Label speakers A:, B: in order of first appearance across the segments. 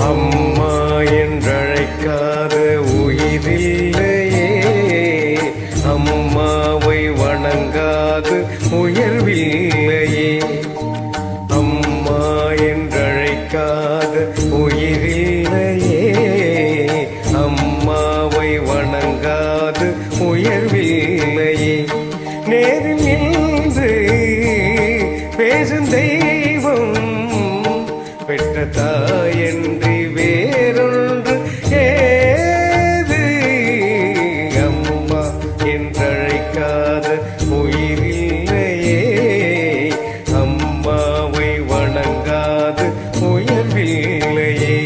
A: அம்மா என்றழைக்காத உயிரில்லையே, அம்மாவை வணங்காது உயர்வில்லையே. அம்மா என்றழைக்காத உயிரில்லையே, அம்மாவை வணங்காது உயர்வில்லையே. நேரில் நின்று பேசும் தெய்வம் பெற்ற தாயன்றி வேறொன்று ஏது. அம்மா என்றழைக்காத உயிரில்லையே, அம்மாவை வணங்காது உயர்வில்லையே.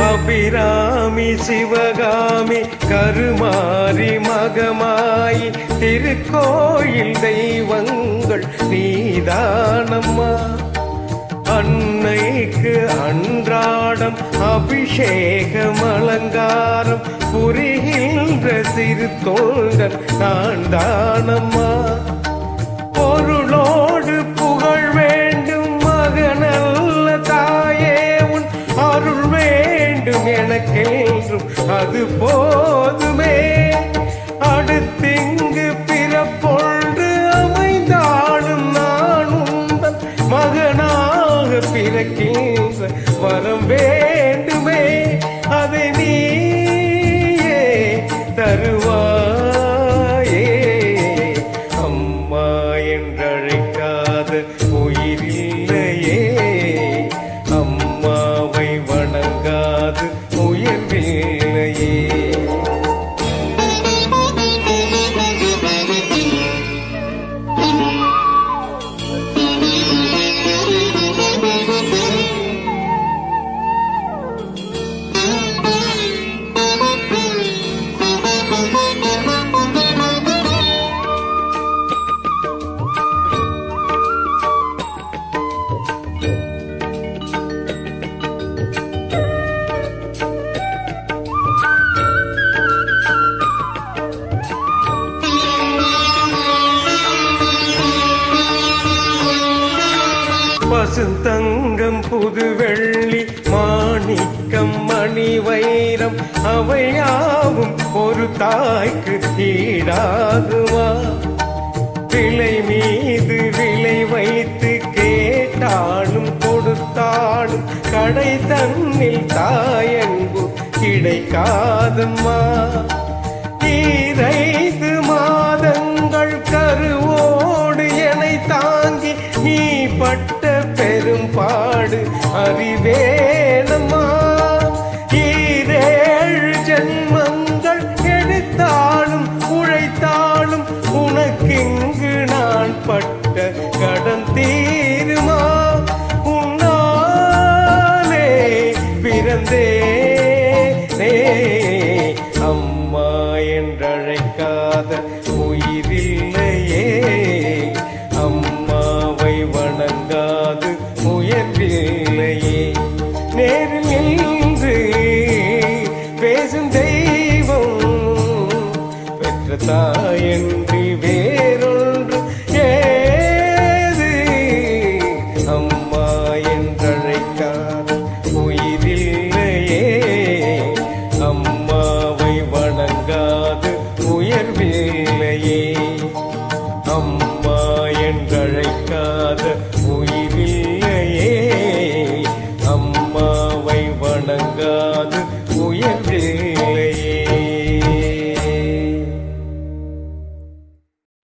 A: அபிராமி சிவகாமி கருமாரி மகமாயி திருக்கோயில் தெய்வங்கள் நீதானம்மா. அன்னைக்கு அன்றாடம் அபிஷேகம் அலங்காரம் புரிகின்ற சிறு தொண்டன் நான் தானம்மா. பொருளோடு புகழ் வேண்டும் மகனல்ல தாயே, உன் அருள் வேண்டும் எனக்கென்றும் அது போதுமே. அடுத்திங்கு பிறப்பொன்று அமைந்தாலும் நான் உந்தன் மகனாக பிறக்கின்ற வரம் வேண்டுமே. அதை நீயே தருவாயே. அம்மா என்றழைக்காத உயிரில்லையே, அம்மாவை வணங்காது உயர்வில்லையே. பசுந்தங்கம் புது வெள்ளி மாணிக்கம் மணி வைரம் அவையாவும் ஒரு தாய்க்கு ஈடாகுமா. விலை மீது விலை வைத்து கேட்டாலும் கொடுத்தாலும் கடை தன்னில் தாயன்பு கிடைக்காதம்மா. 5 மாதங்கள் கருவோடு என்னை தாங்கி நீ பட்ட பெரும்பாடு அறிவேனம்மா. 7 ஜென்மங்கள் எடுத்தாலும் உழைத்தாலும் உனக்கிங்கு நான் பட்ட